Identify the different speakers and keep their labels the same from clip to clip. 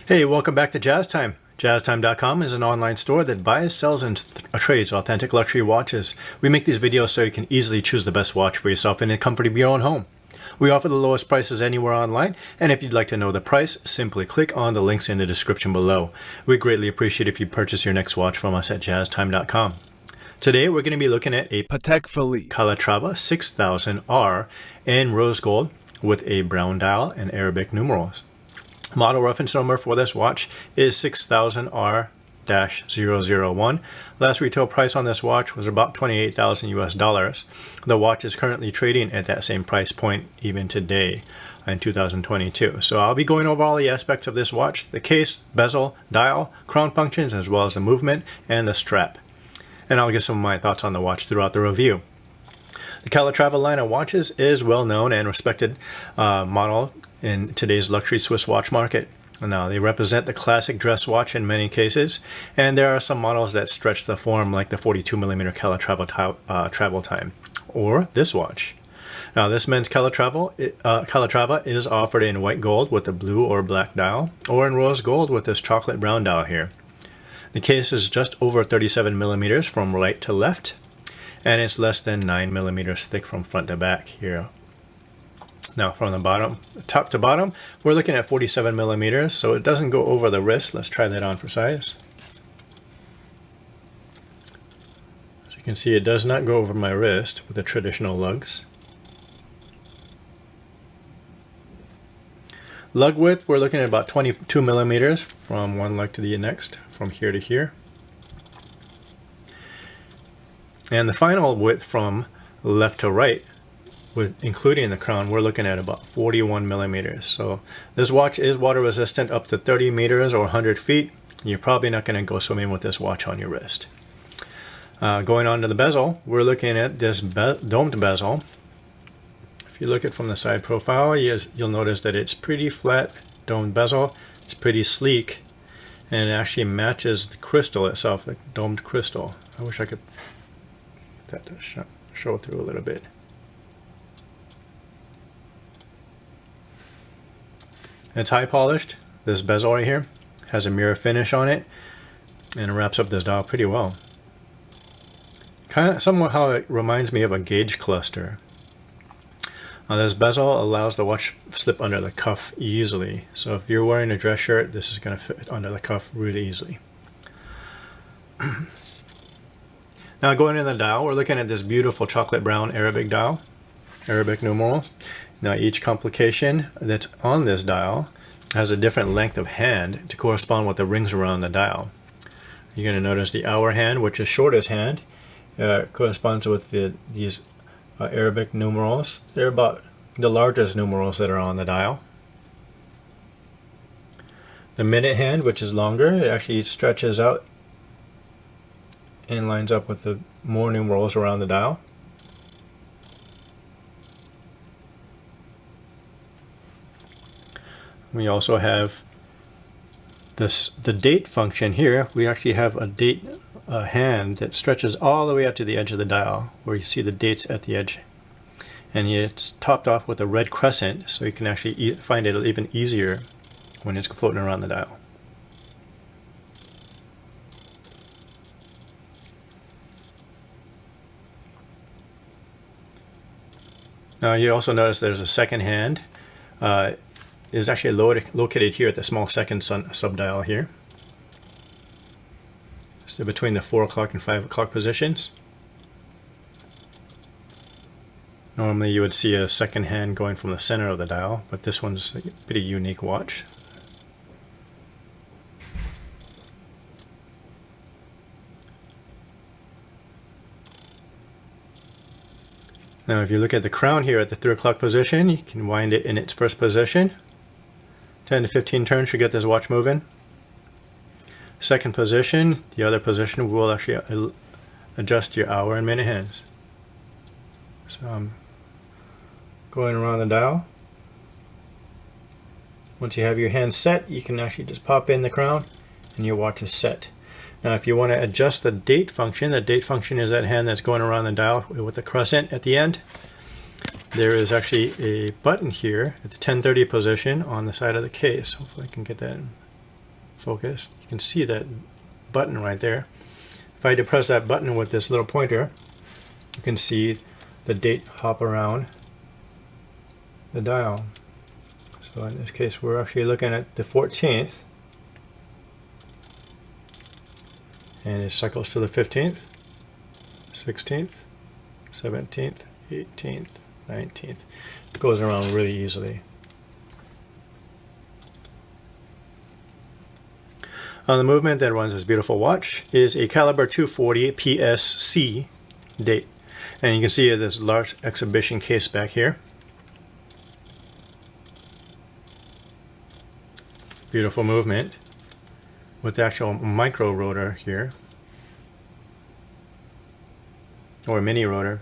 Speaker 1: Hey, welcome back to Jazz Time. JazzTime.com is an online store that buys, sells, and trades authentic luxury watches. We make these videos so you can easily choose the best watch for yourself in the comfort of your own home. We offer the lowest prices anywhere online, and if you'd like to know the price, simply click on the links in the description below. We greatly appreciate if you purchase your next watch from us at JazzTime.com. Today we're going to be looking at a
Speaker 2: Patek Philippe
Speaker 1: Calatrava 6000R in rose gold with a brown dial and Arabic numerals. Model reference number for this watch is 6000R-001. Last retail price on this watch was about $28,000 US. The watch is currently trading at that same price point even today in 2022. So I'll be going over all the aspects of this watch: the case, bezel, dial, crown functions, as well as the movement and the strap. And I'll give some of my thoughts on the watch throughout the review. The Calatrava line of watches is well known and respected model in today's luxury Swiss watch market. Now, they represent the classic dress watch in many cases, and there are some models that stretch the form, like the 42mm Calatrava travel time, or this watch. Now, this men's Calatrava is offered in white gold with a blue or black dial, or in rose gold with this chocolate brown dial here. The case is just over 37mm from right to left, and it's less than 9mm thick from front to back here. Now, from the bottom, top to bottom, we're looking at 47mm, so it doesn't go over the wrist. Let's try that on for size. As you can see, it does not go over my wrist with the traditional lugs. Lug width, we're looking at about 22mm from one lug to the next, from here to here. And the final width from left to right, including the crown, we're looking at about 41mm. So this watch is water resistant up to 30 meters or 100 feet. You're probably not going to go swimming with this watch on your wrist. Going on to the bezel, we're looking at this domed bezel. If you look at it from the side profile, you'll notice that it's pretty flat domed bezel. It's pretty sleek, and it actually matches the crystal itself, the domed crystal. I wish I could get that to show through a little bit. It's high polished. This bezel right here has a mirror finish on it, and it wraps up this dial pretty well. Kind of somewhat how it reminds me of a gauge cluster. This bezel allows the watch to slip under the cuff easily. So if you're wearing a dress shirt, this is going to fit under the cuff really easily. Now, going in the dial, we're looking at this beautiful chocolate brown Arabic dial, Arabic numerals. Now, each complication that's on this dial has a different length of hand to correspond with the rings around the dial. You're going to notice the hour hand, which is shortest hand, corresponds with these Arabic numerals. They're about the largest numerals that are on the dial. The minute hand, which is longer, it actually stretches out and lines up with the more numerals around the dial. We also have the date function here. We actually have a date hand that stretches all the way out to the edge of the dial, where you see the dates at the edge. And it's topped off with a red crescent, so you can actually find it even easier when it's floating around the dial. Now, you also notice there's a second hand. Is actually located here at the small second subdial here. So between the 4 o'clock and 5 o'clock positions. Normally you would see a second hand going from the center of the dial, but this one's a pretty unique watch. Now, if you look at the crown here at the 3 o'clock position, you can wind it in its first position. 10 to 15 turns should get this watch moving. Second position, the other position will actually adjust your hour and minute hands. So I'm going around the dial. Once you have your hands set, you can actually just pop in the crown and your watch is set. Now, if you want to adjust the date function is that hand that's going around the dial with the crescent at the end. There is actually a button here at the 10:30 position on the side of the case. Hopefully I can get that in focus. You can see that button right there. If I depress that button with this little pointer, you can see the date hop around the dial. So in this case, we're actually looking at the 14th, and it cycles to the 15th, 16th, 17th, 18th, 19th. It goes around really easily. The movement that runs this beautiful watch is a caliber 240 PSC date. And you can see this large exhibition case back here. Beautiful movement with the actual micro rotor here, or mini rotor.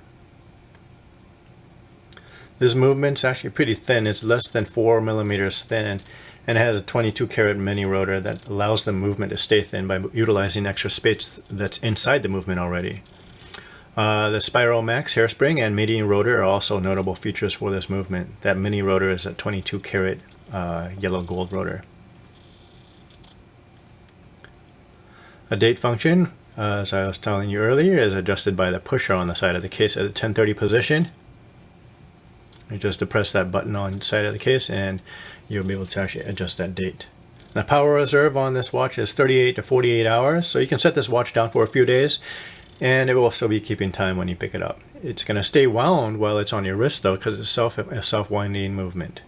Speaker 1: This movement's actually pretty thin. It's less than 4 millimeters thin, and it has a 22 karat mini rotor that allows the movement to stay thin by utilizing extra space that's inside the movement already. The Spiral Max hairspring and mini rotor are also notable features for this movement. That mini rotor is a 22 karat yellow gold rotor. A date function, as I was telling you earlier, is adjusted by the pusher on the side of the case at the 1030 position. You just depress that button on the side of the case and you'll be able to actually adjust that date. The power reserve on this watch is 38 to 48 hours, so you can set this watch down for a few days and it will still be keeping time when you pick it up. It's going to stay wound while it's on your wrist though, because it's a self-winding movement.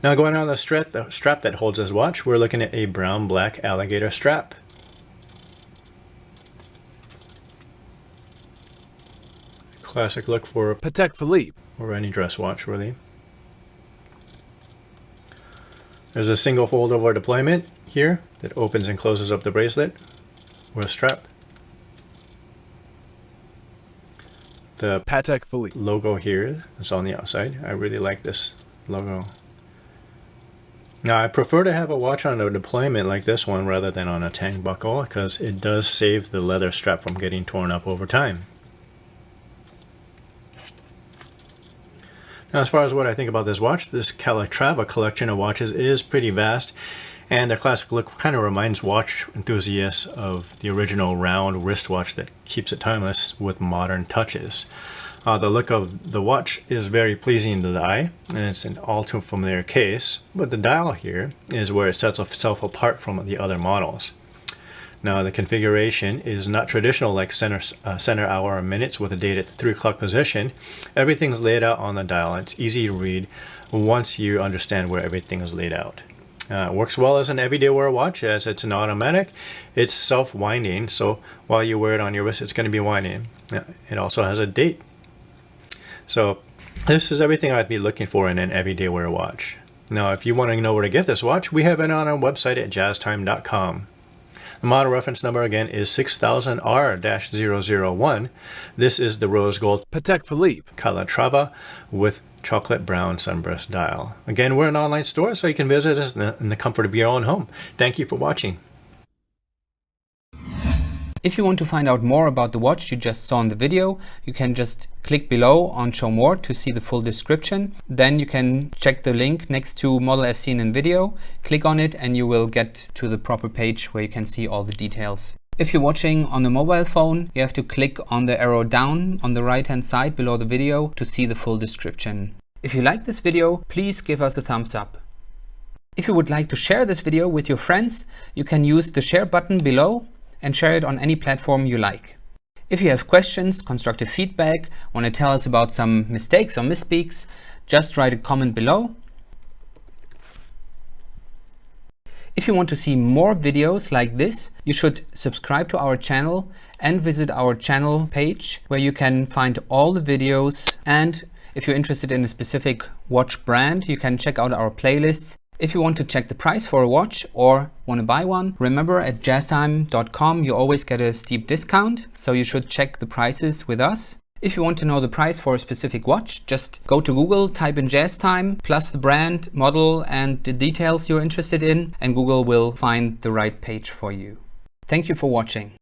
Speaker 1: Now going on the strap that holds this watch, we're looking at a brown-black alligator strap. Classic look for
Speaker 2: Patek Philippe
Speaker 1: or any dress watch, really. There's a single fold over deployment here that opens and closes up the bracelet or a strap. The
Speaker 2: Patek Philippe
Speaker 1: logo here is on the outside. I really like this logo. Now I prefer to have a watch on a deployment like this one rather than on a tang buckle, because it does save the leather strap from getting torn up over time. Now, as far as what I think about this watch, this Calatrava collection of watches is pretty vast, and the classic look kind of reminds watch enthusiasts of the original round wristwatch that keeps it timeless with modern touches. The look of the watch is very pleasing to the eye, and it's an all too familiar case, but the dial here is where it sets itself apart from the other models. Now the configuration is not traditional like center hour or minutes with a date at the 3 o'clock position. Everything's laid out on the dial, and it's easy to read once you understand where everything is laid out. It works well as an everyday wear watch, as it's an automatic. It's self-winding, so while you wear it on your wrist, it's going to be winding. It also has a date. So this is everything I'd be looking for in an everyday wear watch. Now, if you want to know where to get this watch, we have it on our website at jazztime.com. The model reference number again is 6000R-001. This is the rose gold
Speaker 2: Patek Philippe
Speaker 1: Calatrava with chocolate brown sunburst dial. Again, we're an online store, so you can visit us in the comfort of your own home. Thank you for watching.
Speaker 3: If you want to find out more about the watch you just saw in the video, you can just click below on Show More to see the full description. Then you can check the link next to Model as seen in video, click on it and you will get to the proper page where you can see all the details. If you're watching on a mobile phone, you have to click on the arrow down on the right hand side below the video to see the full description. If you like this video, please give us a thumbs up. If you would like to share this video with your friends, you can use the share button below and share it on any platform you like. If you have questions, constructive feedback, want to tell us about some mistakes or misspeaks, just write a comment below. If you want to see more videos like this, you should subscribe to our channel and visit our channel page where you can find all the videos. And if you're interested in a specific watch brand, you can check out our playlists. If you want to check the price for a watch or want to buy one, remember at jazztime.com you always get a steep discount, so you should check the prices with us. If you want to know the price for a specific watch, just go to Google, type in JazzTime, plus the brand, model and the details you're interested in, and Google will find the right page for you. Thank you for watching.